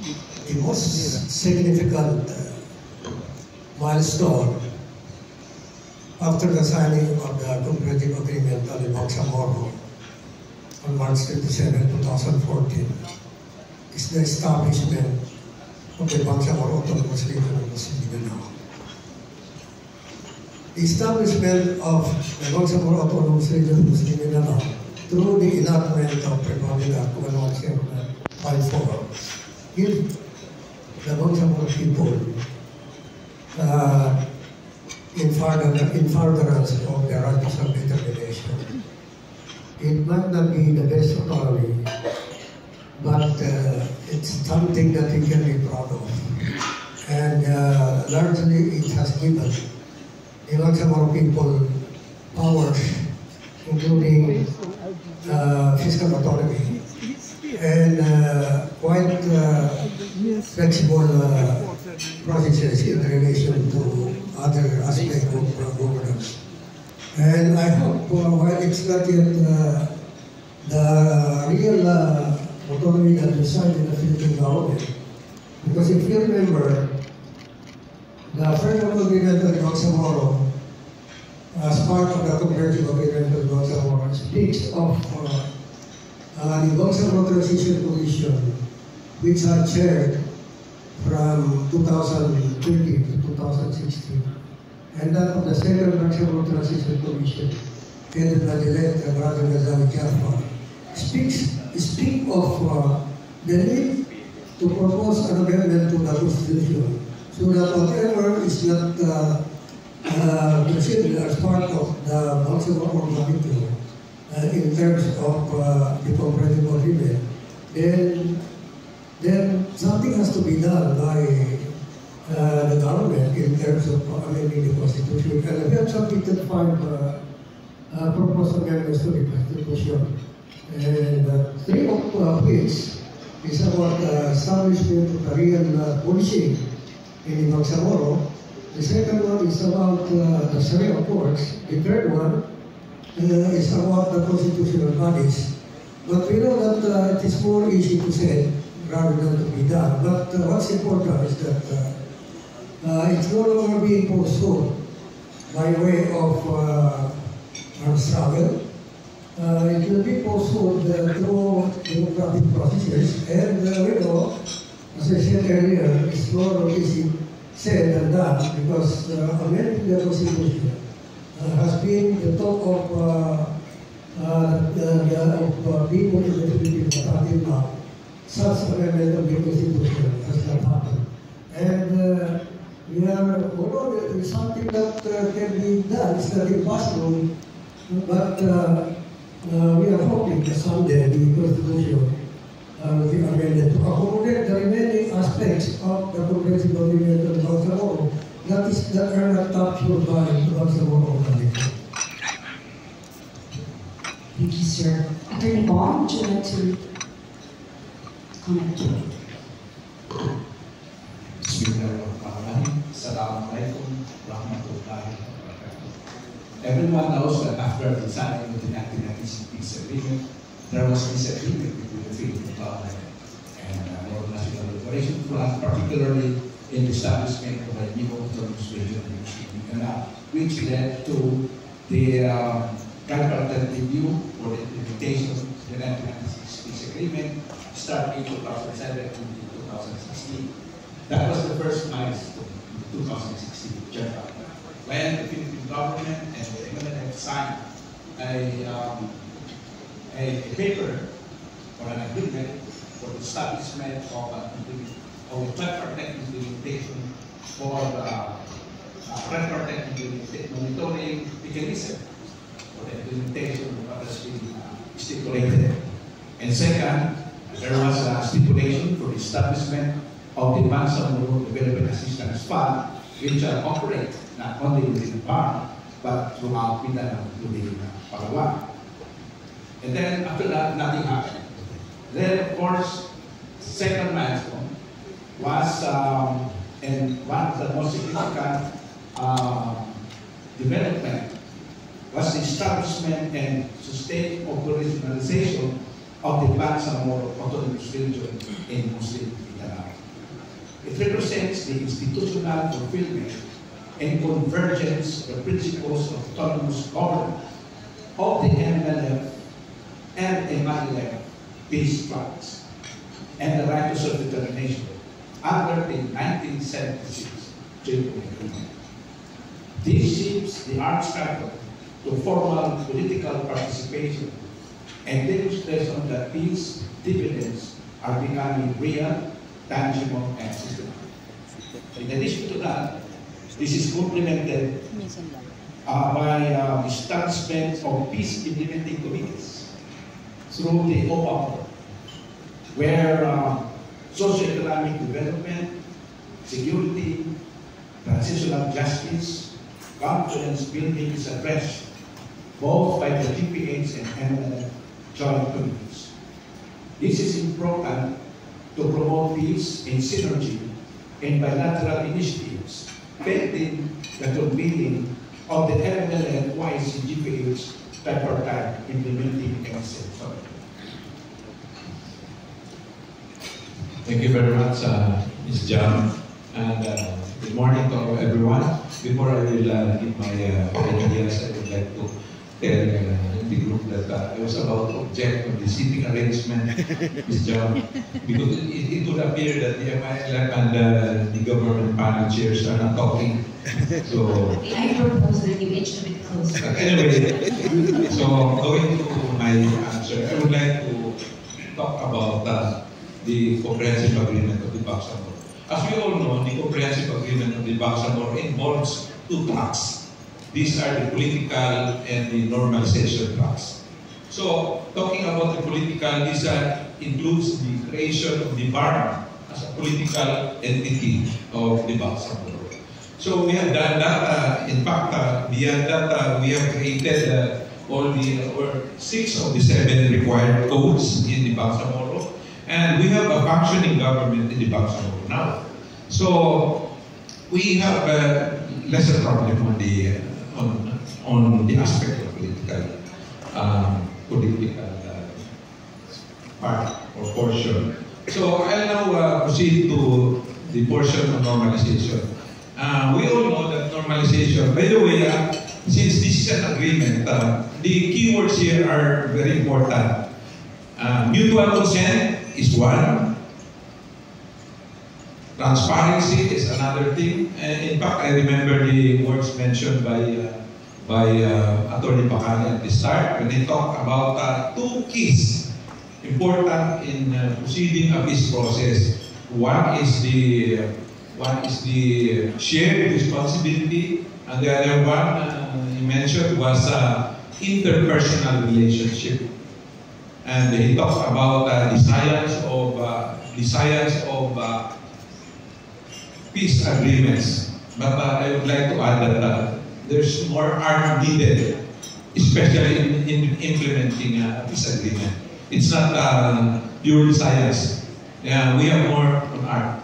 the most significant milestone after the signing of the cooperative agreement on the Bangsamoro on March 27, 2014 is the establishment of the Bangsamoro Autonomous Region of Mindanao. The establishment of the Bangsamoro Autonomous Region of Mindanao through the enactment of Republic Act 11754 gives the Bangsamoro people in furtherance of their right to self-determination. It might not be the best autonomy, but it's something that we can be proud of. And largely it has given the Bangsamoro people powers, including fiscal autonomy and quite flexible processes in relation to other aspects of governance. And I hope, while it's not yet the real autonomy that resides in the Philippine government, because if you remember, the framework agreement of Bangsamoro, as part of the cooperative agreement of Bangsamoro, speaks of the Bangsamoro Transition Commission, which are chaired from 2020 to 2016, and that of the Second Bangsamoro Transition Commission, headed by the late Brother Ghazali Jafar, speak of the need to propose an amendment to the Constitution, so that whatever is not considered as part of the Bangsamoro Commission in terms of the cooperative agreement, then something has to be done by the government in terms of amending the Constitution. And we have submitted 5 proposed amendments to the Constitution, and 3 of which is about establishment of a real policing in Bangsamoro. The second one is about the Sharia courts. The third one is about the constitutional bodies. But we know that it is more easy to say rather than to be done. But what's important is that it's no longer being pursued by way of armed struggle. It will be pursued through democratic processes. And we know, as I said earlier, it's more easy said than done, because amending the Constitution has been the talk of people in the Philippines until now. Such amendment of the Constitution has not happened. And although it is something that can be done, it's not impossible, but we are hoping that someday the Constitution will be amended to accommodate the remaining aspects of the cooperative agreement of Bangsamoro that are not captured by the Bangsamoro Organic. Thank you, sir. Attorney Bong, would you like to comment to it? Bismillahirrahmanirrahim. Assalamualaikum warahmatullahi wabarakatuh. Everyone knows that after the signing of the 1996 peace agreement, there was disagreement between the Philippine government and Moro National Liberation Front, particularly in the establishment of a new autonomous region in Mindanao, which led to the tripartite review for the implementation of the 1996 peace agreement starting 2007 to 2016. That was the first milestone in 2016, General, when the Philippine government and the MNF signed a paper or an agreement for the establishment of a tripartite implementation for tripartite monitoring mechanism for the implementation of what has been stipulated. And second, there was a stipulation for the establishment of the Bangsamoro Development Assistance Fund, which will operate not only within PAR, but throughout Mindanao, including Palawan. And then after that, nothing happened. Then, of course, second milestone was, and one of the most significant development was the establishment and sustained operationalization of the Bangsamoro Autonomous Region in Muslim Mindanao. strengthens the institutional fulfillment and convergence of the principles of autonomous government of the MLF and MLF peace plans and the right to self-determination under the 1976 Tripoli Agreement. This shifts the armed struggle to formal political participation and demonstration that peace dividends are becoming real, tangible, and systematic. In addition to that, this is complemented by the establishment of peace implementing committees through the OPA, where socio-economic development, security, transitional justice, confidence building is addressed both by the GPH and MLF joint committees. This is important to promote peace and synergy in bilateral initiatives pending the convening of the MLF YC GPH tripartite implementing MSF. Thank you very much, Ms. Jam, and good morning to everyone. Before I will give my ideas, I would like to tell the group that I was about to object on the seating arrangement, Ms. Jam, because it would appear that the MILF and the government panel chairs are not talking. So I propose that you each a bit closer. Anyway, so going to my answer, I would like to talk about the comprehensive agreement of the Bangsamoro. As we all know, the comprehensive agreement of the Bangsamoro involves two tracks. These are the political and the normalization tracks. So, talking about the political, this includes the creation of the BARM as a political entity of the Bangsamoro. So, we have done that. In fact, beyond that, we have created all the 6 of the 7 required codes in the Bangsamoro. And we have a functioning government in the Bangsamoro now. So, we have lesser problem on the aspect of political part or portion. So I'll now proceed to the portion of normalization. We all know that normalization, by the way, since this is an agreement, the keywords here are very important. Mutual consent is one. Transparency is another thing. In fact, I remember the words mentioned by Attorney Bacana at the start when they talked about 2 keys important in proceeding a peace process. One is the shared responsibility, and the other one he mentioned was interpersonal relationship. And he talked about the science of peace agreements. But I would like to add that there's more art needed, especially in implementing a peace agreement. It's not pure science. Yeah, we have more on art.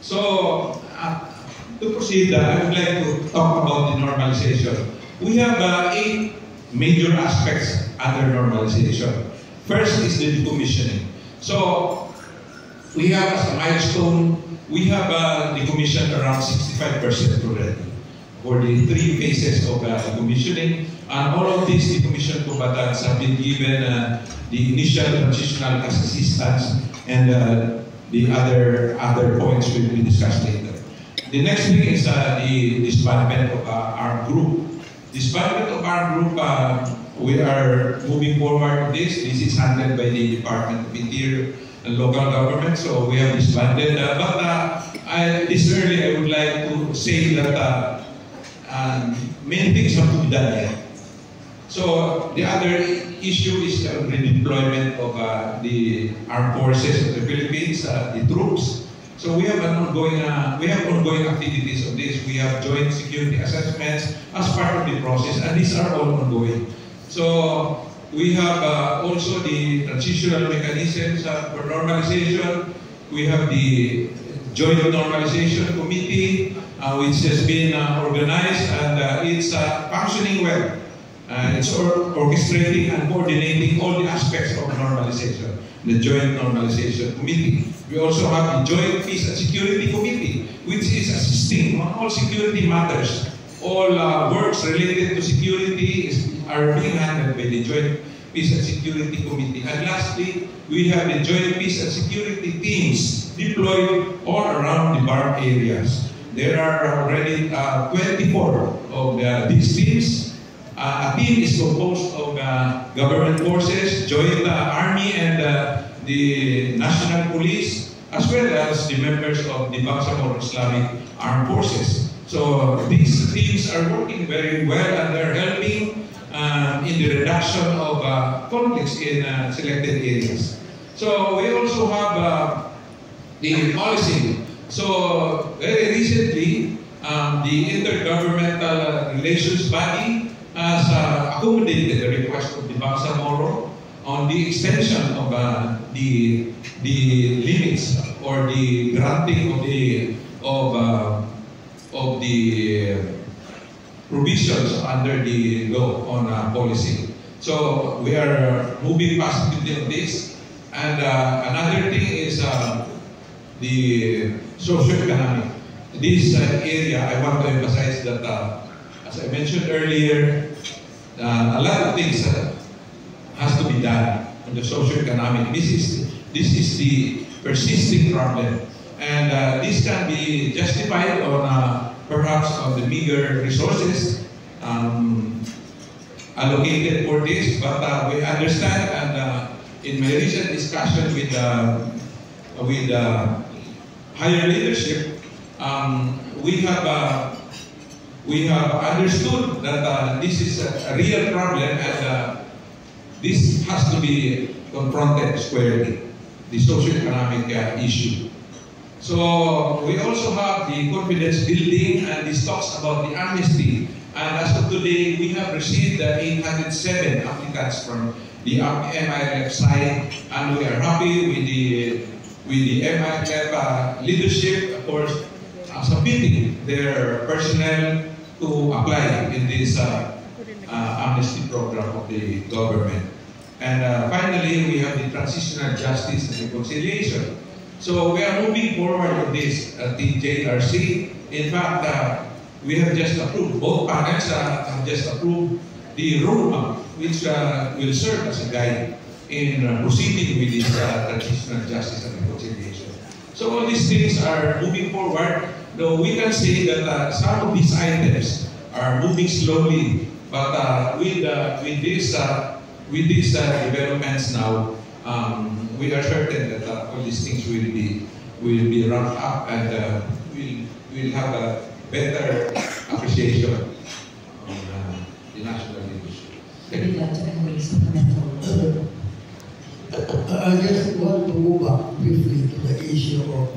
So, to proceed, I would like to talk about the normalization. We have 8 major aspects under normalization. First is the decommissioning. So, we have as a milestone, we have decommissioned around 65% already for the 3 phases of decommissioning. And all of these decommissioned combatants have been given the initial transitional assistance, and the other points will be discussed later. The next thing is the disbandment of our group. Disbandment of our group, we are moving forward with this. This is handled by the Department of Interior and local government, so we have disbanded. This early, I would like to say that many things have to be done yet. So the other issue is the redeployment of the armed forces of the Philippines, the troops. So we have ongoing activities of this. We have joint security assessments as part of the process, and these are all ongoing. So we have also the transitional mechanisms for normalization. We have the Joint Normalization Committee, which has been organized, and it's functioning well. It's orchestrating and coordinating all the aspects of normalization, the Joint Normalization Committee. We also have the Joint Peace and Security Committee, which is assisting on all security matters. All works related to security are being handled by the Joint Peace and Security Committee. And lastly, we have the Joint Peace and Security teams deployed all around the BARC areas. There are already 24 of these teams. A team is composed of government forces, joint army, and the national police, as well as the members of the Bangsamoro Islamic Armed Forces. So these teams are working very well, and they're helping in the reduction of conflicts in selected areas. So we also have the policy. So very recently, the Intergovernmental Relations Body has accommodated the request of the Bangsamoro on the extension of the limits or the granting of the provisions under the law on policy. So we are moving positively on this. And another thing is the socio-economic. This area, I want to emphasize that, as I mentioned earlier, a lot of things has to be done on the socio-economic. This is the persisting problem. And this can be justified on perhaps on the meager resources allocated for this, but we understand, and in my recent discussion with higher leadership, we have understood that this is a real problem, and this has to be confronted squarely, the socio-economic issue. So we also have the confidence building, and this talks about the amnesty. And as of today, we have received 807 applicants from the MILF side, and we are happy with the MILF leadership, of course, submitting their personnel to apply in this amnesty program of the government. And finally, we have the transitional justice and reconciliation. So we are moving forward on this at the JRC. In fact, we have just approved, both panels have just approved the roadmap, which will serve as a guide in proceeding with this transitional justice and reconciliation. So all these things are moving forward, though we can say that some of these items are moving slowly, but with these developments now, we are certain that all these things will be ramped up, and we'll have a better appreciation on the national leadership. Would you like to add a supplemental? I just want to move back briefly to the issue of